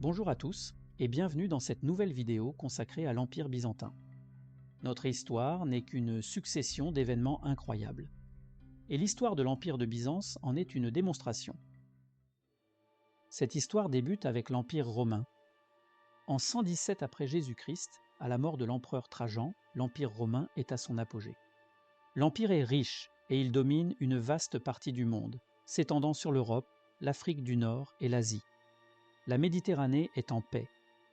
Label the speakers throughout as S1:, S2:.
S1: Bonjour à tous et bienvenue dans cette nouvelle vidéo consacrée à l'Empire byzantin. Notre histoire n'est qu'une succession d'événements incroyables. Et l'histoire de l'Empire de Byzance en est une démonstration. Cette histoire débute avec l'Empire romain. En 117 après Jésus-Christ, à la mort de l'empereur Trajan, l'Empire romain est à son apogée. L'Empire est riche et il domine une vaste partie du monde, s'étendant sur l'Europe, l'Afrique du Nord et l'Asie. La Méditerranée est en paix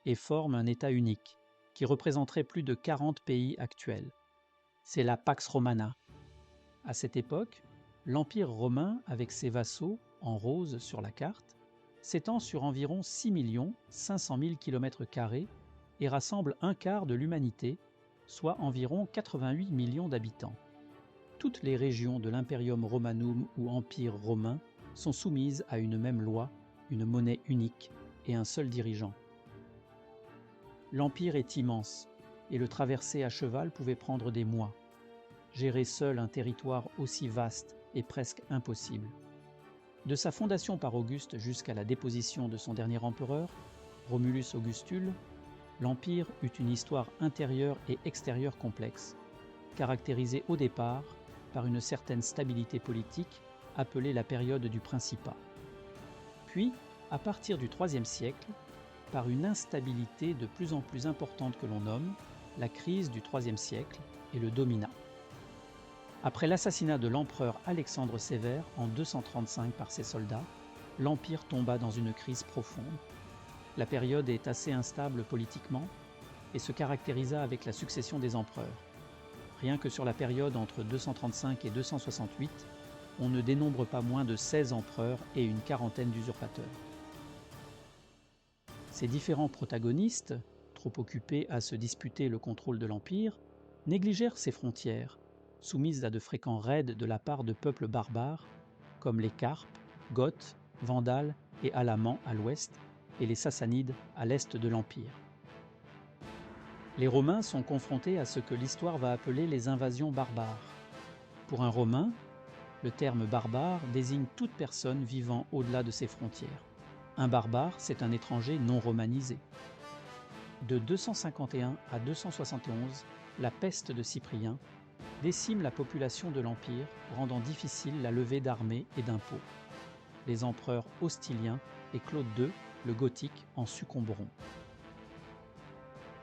S1: et forme un État unique, qui représenterait plus de 40 pays actuels. C'est la Pax Romana. À cette époque, l'Empire romain, avec ses vassaux, en rose sur la carte, s'étend sur environ 6 500 000 km² et rassemble un quart de l'humanité, soit environ 88 millions d'habitants. Toutes les régions de l'Imperium Romanum ou Empire romain sont soumises à une même loi, une monnaie unique et un seul dirigeant. L'Empire est immense et le traverser à cheval pouvait prendre des mois. Gérer seul un territoire aussi vaste est presque impossible. De sa fondation par Auguste jusqu'à la déposition de son dernier empereur, Romulus Augustule, l'Empire eut une histoire intérieure et extérieure complexe, caractérisée au départ par une certaine stabilité politique appelée la période du Principat. Puis, à partir du IIIe siècle, par une instabilité de plus en plus importante que l'on nomme la crise du IIIe siècle et le Dominat. Après l'assassinat de l'empereur Alexandre Sévère en 235 par ses soldats, l'Empire tomba dans une crise profonde. La période est assez instable politiquement et se caractérisa avec la succession des empereurs. Rien que sur la période entre 235 et 268, on ne dénombre pas moins de 16 empereurs et une quarantaine d'usurpateurs. Ces différents protagonistes, trop occupés à se disputer le contrôle de l'Empire, négligèrent ses frontières, soumises à de fréquents raids de la part de peuples barbares, comme les Carpes, Goths, Vandales et Alamans à l'ouest, et les Sassanides à l'est de l'Empire. Les Romains sont confrontés à ce que l'histoire va appeler les invasions barbares. Pour un Romain, le terme barbare désigne toute personne vivant au-delà de ses frontières. Un barbare, c'est un étranger non romanisé. De 251 à 271, la peste de Cyprien décime la population de l'Empire, rendant difficile la levée d'armées et d'impôts. Les empereurs Hostiliens et Claude II, le Gothique, en succomberont.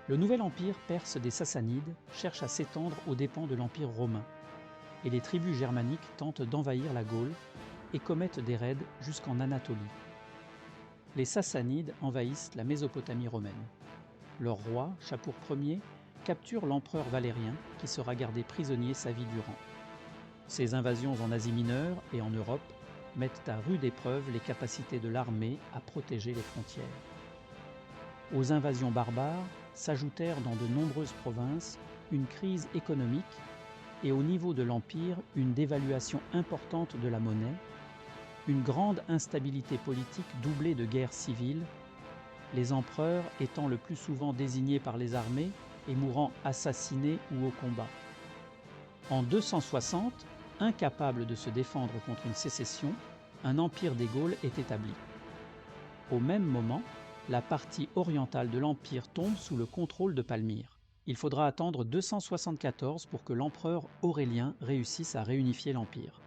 S1: Le nouvel empire perse des Sassanides cherche à s'étendre aux dépens de l'Empire romain, et les tribus germaniques tentent d'envahir la Gaule et commettent des raids jusqu'en Anatolie. Les Sassanides envahissent la Mésopotamie romaine. Leur roi, Shapur Ier, capture l'empereur Valérien qui sera gardé prisonnier sa vie durant. Ces invasions en Asie mineure et en Europe mettent à rude épreuve les capacités de l'armée à protéger les frontières. Aux invasions barbares s'ajoutèrent dans de nombreuses provinces une crise économique et au niveau de l'Empire une dévaluation importante de la monnaie, une grande instabilité politique doublée de guerres civiles, les empereurs étant le plus souvent désignés par les armées et mourant assassinés ou au combat. En 260, incapable de se défendre contre une sécession, un empire des Gaules est établi. Au même moment, la partie orientale de l'empire tombe sous le contrôle de Palmyre. Il faudra attendre 274 pour que l'empereur Aurélien réussisse à réunifier l'empire.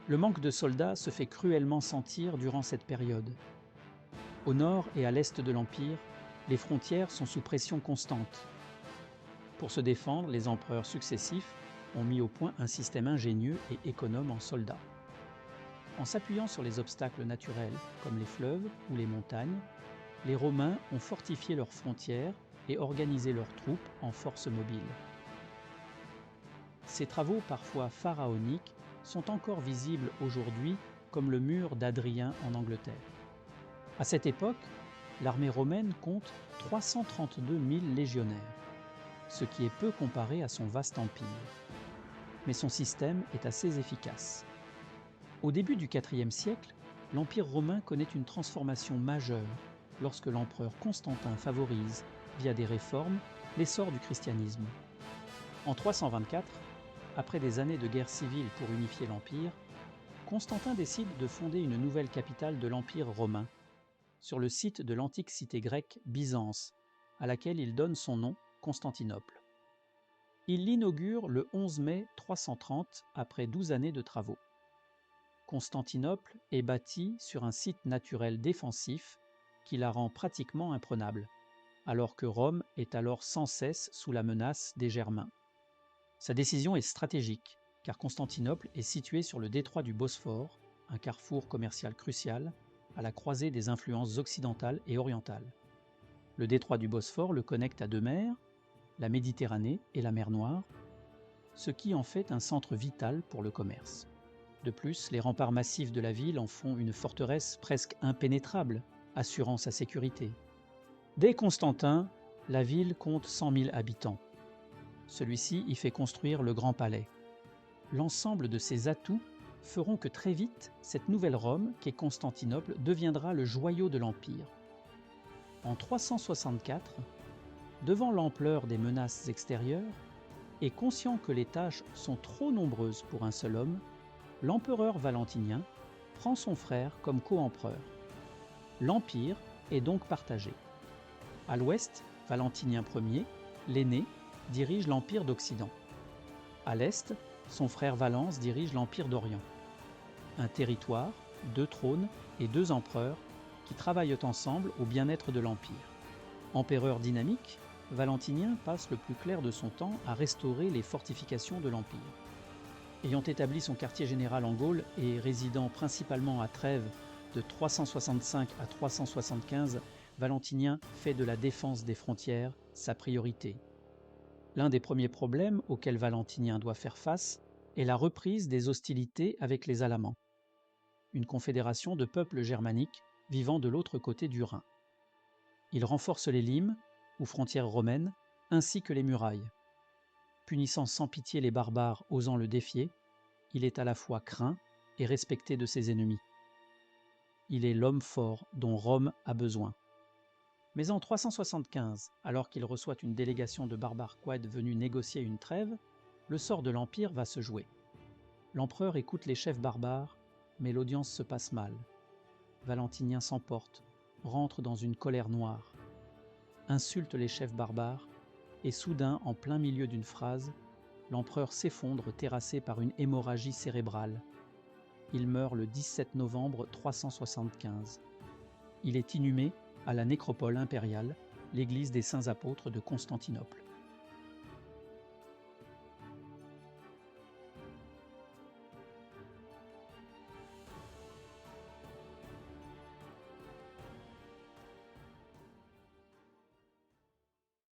S1: Le manque de soldats se fait cruellement sentir durant cette période. Au nord et à l'est de l'Empire, les frontières sont sous pression constante. Pour se défendre, les empereurs successifs ont mis au point un système ingénieux et économe en soldats. En s'appuyant sur les obstacles naturels, comme les fleuves ou les montagnes, les Romains ont fortifié leurs frontières et organisé leurs troupes en forces mobiles. Ces travaux, parfois pharaoniques, sont encore visibles aujourd'hui comme le mur d'Adrien en Angleterre. À cette époque, l'armée romaine compte 332 000 légionnaires, ce qui est peu comparé à son vaste empire. Mais son système est assez efficace. Au début du IVe siècle, l'Empire romain connaît une transformation majeure lorsque l'empereur Constantin favorise, via des réformes, l'essor du christianisme. En 324, après des années de guerre civile pour unifier l'Empire, Constantin décide de fonder une nouvelle capitale de l'Empire romain, sur le site de l'antique cité grecque Byzance, à laquelle il donne son nom, Constantinople. Il l'inaugure le 11 mai 330 après 12 années de travaux. Constantinople est bâtie sur un site naturel défensif qui la rend pratiquement imprenable, alors que Rome est alors sans cesse sous la menace des Germains. Sa décision est stratégique, car Constantinople est située sur le détroit du Bosphore, un carrefour commercial crucial, à la croisée des influences occidentales et orientales. Le détroit du Bosphore le connecte à deux mers, la Méditerranée et la mer Noire, ce qui en fait un centre vital pour le commerce. De plus, les remparts massifs de la ville en font une forteresse presque impénétrable, assurant sa sécurité. Dès Constantin, la ville compte 100 000 habitants. Celui-ci y fait construire le Grand Palais. L'ensemble de ces atouts feront que très vite, cette nouvelle Rome, qu'est Constantinople, deviendra le joyau de l'Empire. En 364, devant l'ampleur des menaces extérieures, et conscient que les tâches sont trop nombreuses pour un seul homme, l'empereur Valentinien prend son frère comme co-empereur. L'Empire est donc partagé. À l'ouest, Valentinien Ier, l'aîné, dirige l'Empire d'Occident. À l'est, son frère Valens dirige l'Empire d'Orient. Un territoire, deux trônes et deux empereurs qui travaillent ensemble au bien-être de l'Empire. Empereur dynamique, Valentinien passe le plus clair de son temps à restaurer les fortifications de l'Empire. Ayant établi son quartier général en Gaule et résidant principalement à Trèves de 365 à 375, Valentinien fait de la défense des frontières sa priorité. L'un des premiers problèmes auxquels Valentinien doit faire face est la reprise des hostilités avec les Alamans, une confédération de peuples germaniques vivant de l'autre côté du Rhin. Il renforce les limes, ou frontières romaines, ainsi que les murailles. Punissant sans pitié les barbares osant le défier, il est à la fois craint et respecté de ses ennemis. Il est l'homme fort dont Rome a besoin. Mais en 375, alors qu'il reçoit une délégation de barbares quads venus négocier une trêve, le sort de l'Empire va se jouer. L'empereur écoute les chefs barbares, mais l'audience se passe mal. Valentinien s'emporte, rentre dans une colère noire, insulte les chefs barbares, et soudain, en plein milieu d'une phrase, l'empereur s'effondre terrassé par une hémorragie cérébrale. Il meurt le 17 novembre 375. Il est inhumé à la nécropole impériale, l'église des Saints Apôtres de Constantinople.